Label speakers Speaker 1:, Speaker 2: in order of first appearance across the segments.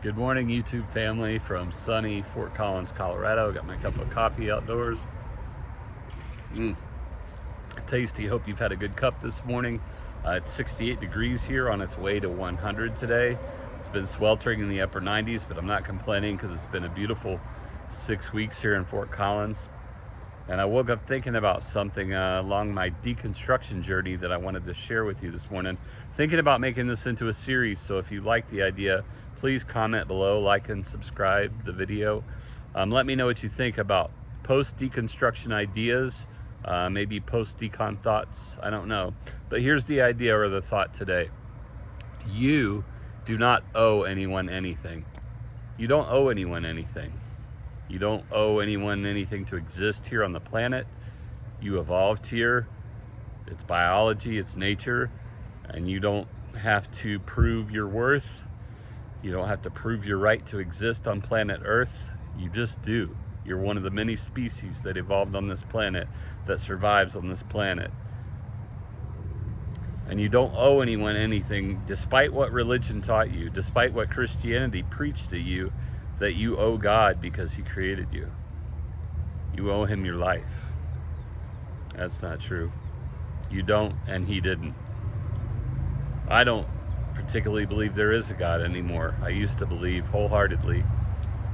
Speaker 1: Good morning, YouTube family from sunny Fort Collins, Colorado. Got my cup of coffee outdoors. Tasty. Hope you've had a good cup this morning. It's 68 degrees here, on its way to 100 today. It's been sweltering in the upper 90s, but I'm not complaining because it's been a beautiful 6 weeks here in Fort Collins. And I woke up thinking about something along my deconstruction journey that I wanted to share with you this morning. Thinking about making this into a series, so if you like the idea, please comment below, like and subscribe the video. Let me know what you think about post-deconstruction ideas, maybe post-decon thoughts, I don't know. But here's the idea or the thought today. You do not owe anyone anything. You don't owe anyone anything. You don't owe anyone anything to exist here on the planet. You evolved here. It's biology, it's nature, and you don't have to prove your worth. You don't have to prove your right to exist on planet Earth. You just do. You're one of the many species that evolved on this planet, that survives on this planet. And you don't owe anyone anything, despite what religion taught you, despite what Christianity preached to you, that you owe God because He created you. You owe Him your life. That's not true. You don't, and He didn't. I don't particularly believe there is a God anymore. I used to believe wholeheartedly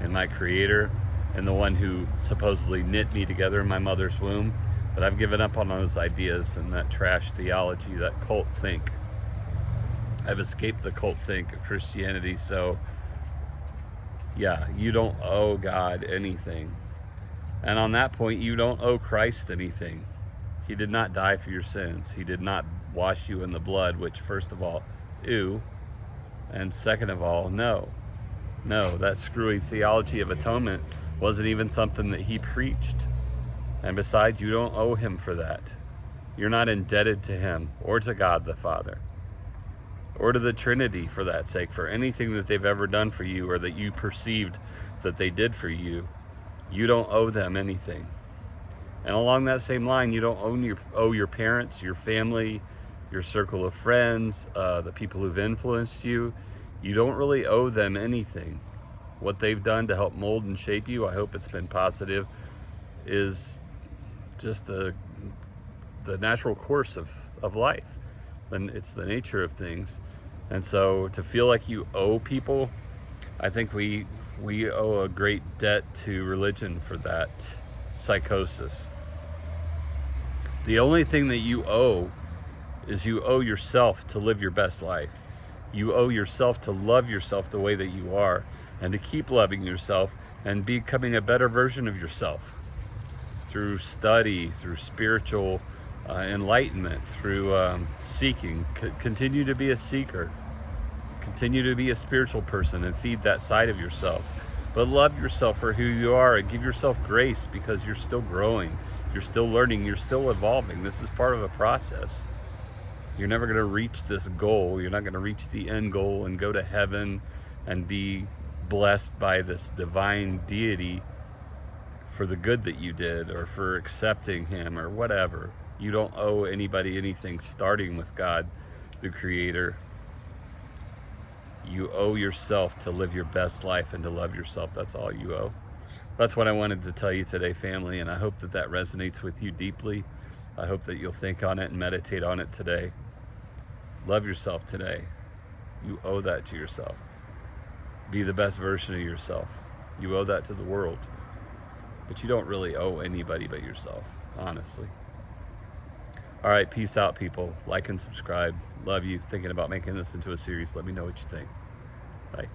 Speaker 1: in my Creator and the one who supposedly knit me together in my mother's womb, but I've given up on those ideas and that trash theology, that cult think. I've escaped the cult think of Christianity, so yeah, you don't owe God anything. And on that point, you don't owe Christ anything. He did not die for your sins. He did not wash you in the blood, which, first of all, ew. And second of all, no. No, that screwy theology of atonement wasn't even something that He preached. And besides, you don't owe Him for that. You're not indebted to Him or to God the Father, or to the Trinity, for that sake, for anything that they've ever done for you or that you perceived that they did for you. You don't owe them anything. And along that same line, you don't owe your parents, your family, your circle of friends, the people who've influenced you. You don't really owe them anything. What they've done to help mold and shape you, I hope it's been positive, is just the natural course of life. And it's the nature of things. And so to feel like you owe people, I think we owe a great debt to religion for that psychosis. The only thing that you owe is you owe yourself to live your best life. You owe yourself to love yourself the way that you are, and to keep loving yourself and becoming a better version of yourself through study, through spiritual enlightenment, through seeking. Continue to be a seeker. Continue to be a spiritual person and feed that side of yourself. But love yourself for who you are and give yourself grace, because you're still growing. You're still learning. You're still evolving. This is part of a process. You're never going to reach this goal. You're not going to reach the end goal and go to heaven and be blessed by this divine deity for the good that you did or for accepting Him or whatever. You don't owe anybody anything, starting with God, the Creator. You owe yourself to live your best life and to love yourself. That's all you owe. That's what I wanted to tell you today, family, and I hope that that resonates with you deeply. I hope that you'll think on it and meditate on it today. Love yourself today. You owe that to yourself. Be the best version of yourself. You owe that to the world. But you don't really owe anybody but yourself, honestly. All right, peace out, people. Like and subscribe. Love you. Thinking about making this into a series. Let me know what you think. Bye.